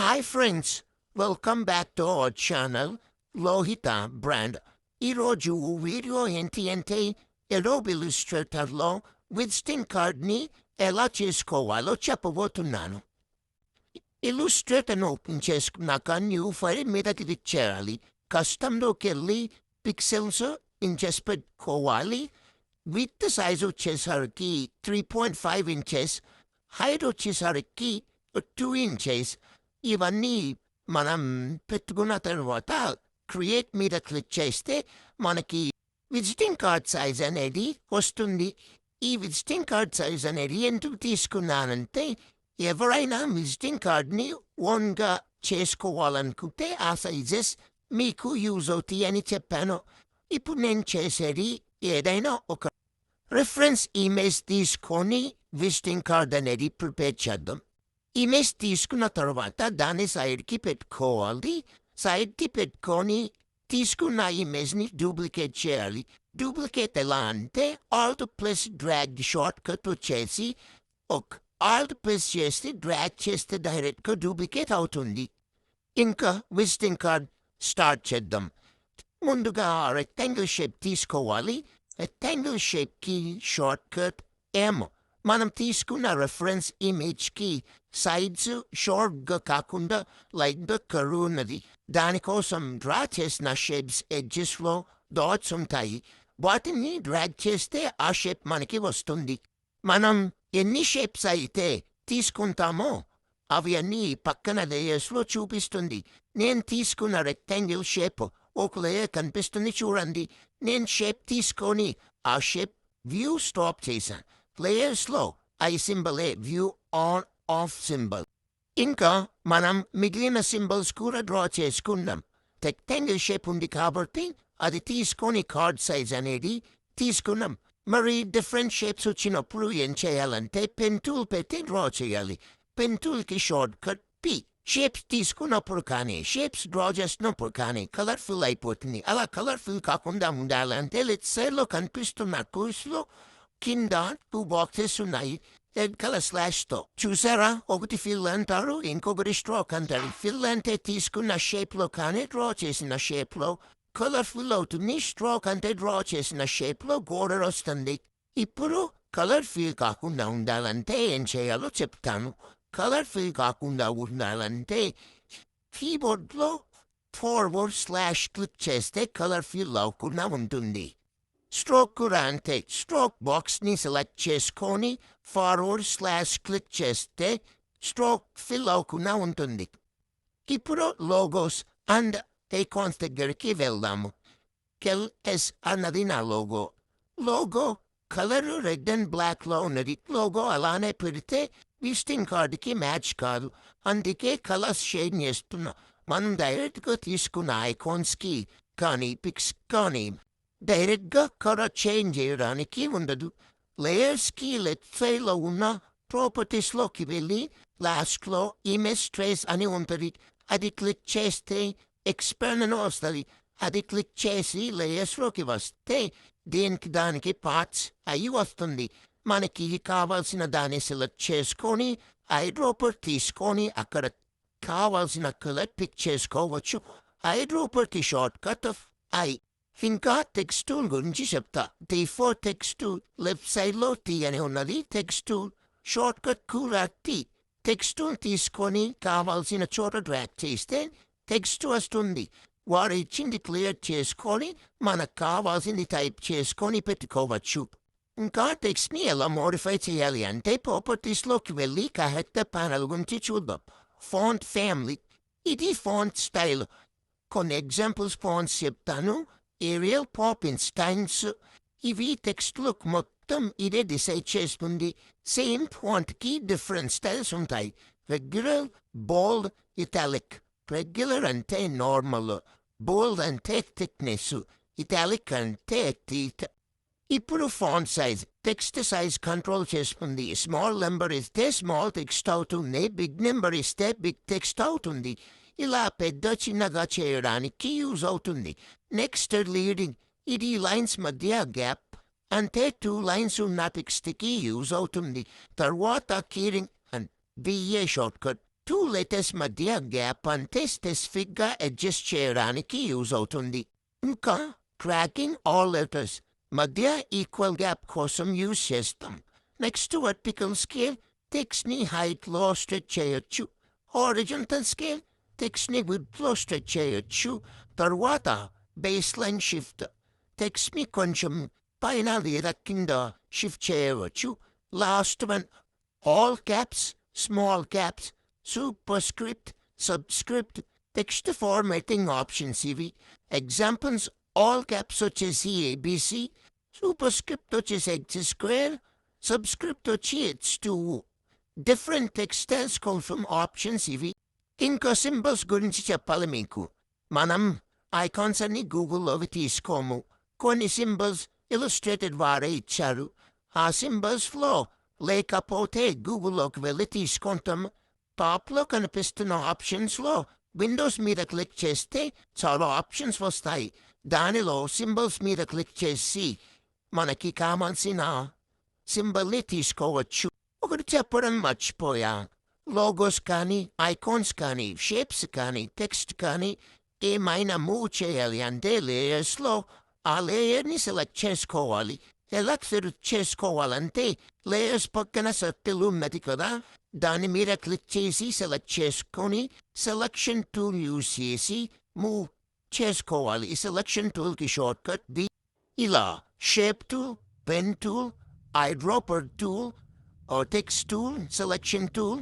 Hi friends, welcome back to our channel, Lohitha brand. ఈరోజు video ఏంటి అంటే Adobe Illustratorలో విజిటింగ్ కార్డ్ని ఎలా చేసుకోవాలో చెప్పబోతున్నాను. ఇల్లుస్ట్రేటర్ను ఓపెన్ చేసుకున్నాక న్యూ ఫైల్ మీద క్లిక్ చేయాలి. కస్టమ్లోకి వెళ్ళి పిక్సెల్స్ ఇంచెస్ పెట్టుకోవాలి. విత్ సైజ్ వచ్చేసరికి 3.5 ఇంచెస్, హైట్ వచ్చేసరికి 2 ఇంచెస్. ఇవన్నీ మనం పెట్టుకున్న తర్వాత క్రియేట్ మీద క్లిక్ చేస్తే మనకి విజిటింగ్ కార్డ్ సైజ్ అనేది వస్తుంది. ఈ విజిటింగ్ కార్డ్ సైజ్ అనేది ఎందుకు తీసుకున్నానంటే ఎవరైనా విజిటింగ్ కార్డ్ని ఓన్గా చేసుకోవాలనుకుంటే ఆ సైజెస్ మీకు యూజ్ అవుతాయి అని చెప్పాను. ఇప్పుడు నేను చేసేది ఏదైనా ఒక రిఫరెన్స్ ఇమేజ్ తీసుకొని విజిటింగ్ కార్డ్ అనేది ప్రిపేర్ చేద్దాం. ఇమేజ్ తీసుకున్న తర్వాత దాన్ని సైడ్కి పెట్టుకోవాలి. సైడ్కి పెట్టుకొని తీసుకున్న ఇమేజ్ని డూప్లికేట్ చేయాలి. డూప్లికేట్ ఎలా అంటే Alt+Drag షార్ట్ కట్ వచ్చేసి Alt+ చేస్తే డ్రాగ్ చేస్తే డైరెక్ట్గా డూప్లికేట్ అవుతుంది. ఇంకా విజిటింగ్ కార్డ్ స్టార్ట్ చేద్దాం. ముందుగా రెక్టాంగిల్ షేప్ తీసుకోవాలి. రెక్టాంగిల్ షేప్కి షార్ట్ కట్ M. మనం తీసుకున్న రెఫరెన్స్ ఇమేజ్కి సైడ్స్ షార్ట్గా కాకుండా లైట్గా కర్వ్ ఉన్నది. దానికోసం డ్రా చేసిన షేప్స్ ఎడ్జెస్లో డాట్స్ ఉంటాయి. వాటిని డ్రాగ్ చేస్తే ఆ షేప్ మనకి వస్తుంది. మనం ఎన్ని షేప్స్ అయితే తీసుకుంటామో అవి అన్నీ పక్కన లేయర్స్లో చూపిస్తుంది. నేను తీసుకున్న రెక్టాంగిల్ షేప్ ఒక లేయర్ కనిపిస్తుంది చూడండి. నేను షేప్ తీసుకొని ఆ షేప్ వ్యూ స్టాప్ చేశాను. లేయర్స్లో ఐ సింబలే వ్యూ ఆన్ ఆఫ్ సింబల్. ఇంకా మనం మిగిలిన సింబల్స్ కూడా డ్రా చేసుకుందాం. రెక్టాంగిల్ షేప్ ఉంది కాబట్టి అది తీసుకొని కార్డ్ సైజ్ అనేది తీసుకున్నాం. మరి డిఫరెంట్ షేప్స్ వచ్చినప్పుడు ఏం చేయాలంటే పెన్ టూల్ పెట్టి డ్రా చేయాలి. పెన్ టూల్కి షార్ట్ కట్ P. షేప్స్ తీసుకున్నప్పుడు కానీ షేప్స్ డ్రా చేసినప్పుడు కానీ కలర్ఫుల్ అయిపోతుంది. అలా కలర్ఫుల్ కాకుండా ఉండాలంటే లెఫ్ట్ సైడ్లో కనిపిస్తున్న టూల్స్లో కింద 2 బాక్సెస్ ఉన్నాయి రెడ్ కలర్ స్లాష్తో. చూసారా? ఒకటి ఫిల్ అంటారు, ఇంకొకటి స్ట్రోక్ అంటారు. ఫిల్ అంటే తీసుకున్న షేప్లో కానీ డ్రా చేసిన షేప్లో కలర్ఫుల్ అవుతుంది. స్ట్రోక్ అంటే డ్రా చేసిన షేప్లో బోర్డర్ వస్తుంది. ఇప్పుడు కలర్ఫుల్ కాకుండా ఉండాలంటే ఏం చేయాలో చెప్తాను. కలర్ఫుల్ కాకుండా ఉండాలంటే కీబోర్డ్లో // క్లిక్ చేస్తే కలర్ఫుల్ అవ్వకుండా ఉంటుంది. స్ట్రోక్ కూడా అంతే. స్ట్రోక్ బాక్స్ని సెలెక్ట్ చేసుకొని // క్లిక్ చేస్తే స్ట్రోక్ ఫిల్ అవ్వకుండా ఉంటుంది. ఇప్పుడు లోగోస్ అండ్ ఐకాన్స్ దగ్గరికి వెళ్దాము. LS అన్నది నా logo. Logo colour red and బ్లాక్లో ఉన్నది. లోగో అలానే పెడితే విజిటింగ్ కార్డుకి మ్యాచ్ కాదు. అందుకే కలర్స్ షేడ్ చేస్తున్నా. మనం డైరెక్ట్గా తీసుకున్న ఐకాన్స్కి కానీ పిక్స్ కానీ డైరెక్ట్గా కలర్ చేంజ్ చేయడానికి ఉండదు. లేయర్స్కి లెఫ్ట్ సైడ్లో ఉన్న ప్రాపర్టీస్లోకి వెళ్ళి లాస్ట్లో ఇమేజ్ ట్రేస్ అని ఉంటుంది. అది క్లిక్ చేస్తే ఎక్స్పాండ్ అని వస్తుంది. అది క్లిక్ చేసి లేయర్స్లోకి వస్తే దానికి పార్ట్స్ అయి వస్తుంది. మనకి కావాల్సిన దాన్ని సెలెక్ట్ చేసుకొని ఐడ్రోపర్ తీసుకొని అక్కడ కావాల్సిన కలర్ పిక్ చేసుకోవచ్చు. ఐడ్రోపర్కి షార్ట్ కట్ I. ఇంకా టెక్స్ట్ టూల్ గురించి చెప్తా. డిఫాల్ట్ టెక్స్ట్ టూల్ లెఫ్ట్ సైడ్లో T అని ఉన్నది. టెక్స్ట్ టూల్ షార్ట్ కట్ కూడా T. టెక్స్ట్ టూల్ తీసుకొని కావాల్సిన చోట డ్రాగ్ చేస్తే టెక్స్ట్ వస్తుంది. వారు ఇచ్చింది క్లియర్ చేసుకొని మనకు కావాల్సింది టైప్ చేసుకొని పెట్టుకోవచ్చు. ఇంకా టెక్స్ట్ని ఎలా మోడిఫై చేయాలి అంటే ప్రాపర్టీస్లోకి వెళ్ళి క్యారెక్టర్ ప్యానల్ గురించి చూద్దాం. ఫాంట్ ఫ్యామిలీ, ఇది ఫాంట్ స్టైల్. కొన్ని ఎగ్జాంపుల్స్ ఫాంట్స్ చెప్తాను. ఏరియల్, పాపిన్, స్టైన్స్. ఇవి టెక్స్ట్ లుక్ మొత్తం ఇదే డిసైడ్ చేస్తుంది. సేమ్ ఫాంట్కి డిఫరెంట్ స్టైల్స్ ఉంటాయి. Regular, bold, italic. రెగ్యులర్ అంటే నార్మల్, బోల్డ్ అంటే థిక్నెస్, ఇటాలిక్ అంటే టీత్. ఇప్పుడు font size text size control చేస్తుంది. స్మాల్ నెంబర్ ఇస్తే స్మాల్ టెక్స్ట్ అవుతుంది, బిగ్ నెంబర్ ఇస్తే బిగ్ టెక్స్ట్ అవుతుంది. ఇలా పెద్ద చిన్నగా చేయడానికి యూజ్ అవుతుంది. నెక్స్ట్ లీడింగ్, ఇది లైన్స్ మధ్య గ్యాప్ అంటే 2 లైన్స్ ఉన్న టెక్స్ట్కి యూజ్ అవుతుంది. తర్వాత kerning and VA shortcut two letters మధ్య గ్యాప్ అంటే స్పెసిఫిక్గా అడ్జస్ట్ చేయడానికి యూజ్ అవుతుంది. ఇంకా ట్రాకింగ్ ఆల్ లెటర్స్ మధ్య ఈక్వల్ గ్యాప్ కోసం యూజ్ చేస్తాం. నెక్స్ట్ వర్టికల్ స్కేల్ టెక్స్ట్ని హైట్లో స్ట్రెచ్ చేయొచ్చు. హారిజంటల్ స్కేల్ టెక్స్ట్ని విడ్త్లో స్ట్రెచ్ చేయొచ్చు. తర్వాత బేస్ లైన్ షిఫ్ట్ టెక్స్ట్ని కొంచెం పైన లేదా కింద షిఫ్ట్ చేయవచ్చు. Last one all caps, small caps, super script, subscript text formatting options ఇవి. ఎగ్జాంపుల్స్ ఆల్ క్యాప్స్ వచ్చేసి ఏబిసి, సూపర్ స్క్రిప్ట్ వచ్చేసి ఎక్స్ స్క్వేర్, సబ్స్క్రిప్ట్ వచ్చి H2. డిఫరెంట్ టెక్స్ట్ స్టైల్స్ కోసం ఆప్షన్స్ ఇవి. ఇంకా సింబల్స్ గురించి చెప్పాలి మీకు. మనం ఐకాన్స్ అన్ని గూగుల్లోవి తీసుకోము. కొన్ని సింబల్స్ ఇల్లుస్ట్రేటెడ్ వారే ఇచ్చారు. ఆ సింబల్స్లో లేకపోతే గూగుల్లోకి వెళ్ళి తీసుకుంటాం. టాప్లో కనిపిస్తున్న ఆప్షన్స్లో విండోస్ మీద క్లిక్ చేస్తే చాలా ఆప్షన్స్ వస్తాయి. దానిలో సింబల్స్ మీద క్లిక్ చేసి మనకి కావాల్సిన సింబల్ని తీసుకోవచ్చు. ఒకటి చెప్పడం మర్చిపోయా. లోగోస్ కానీ, ఐకాన్స్ కానీ, షేప్స్ కానీ, టెక్స్ట్ కానీ ఏమైనా మూవ్ చేయాలి అంటే లేయర్స్లో ఆ లేయర్ని సెలెక్ట్ చేసుకోవాలి. ఎలా సెలెక్ట్ చేసుకోవాలంటే లేయర్స్ పక్కన సర్కిల్ ఉన్నది కదా, దాని మీద క్లిక్ చేసి సెలెక్ట్ చేసుకొని సెలక్షన్ టూల్ యూజ్ చేసి మూవ్ చేసుకోవాలి. ఈ సెలక్షన్ టూల్కి షార్ట్ కట్ ది. ఇలా shape tool, pen tool, eyedropper tool, text tool, selection tool,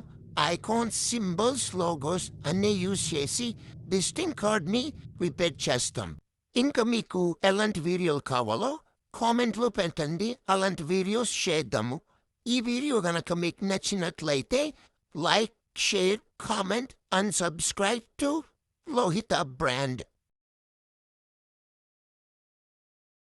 icons, symbols, logos అన్నీ యూజ్ చేసి విజిటింగ్ కార్డ్ని ప్రిపేర్ చేస్తాం. ఇంకా మీకు ఎలాంటి వీడియోలు కావాలో కామెంట్లో పెట్టండి. అలాంటి వీడియోస్ చేద్దాము. ఈ వీడియో గనక మీకు నచ్చినట్లయితే like, share, comment and subscribe to Lohitha brand.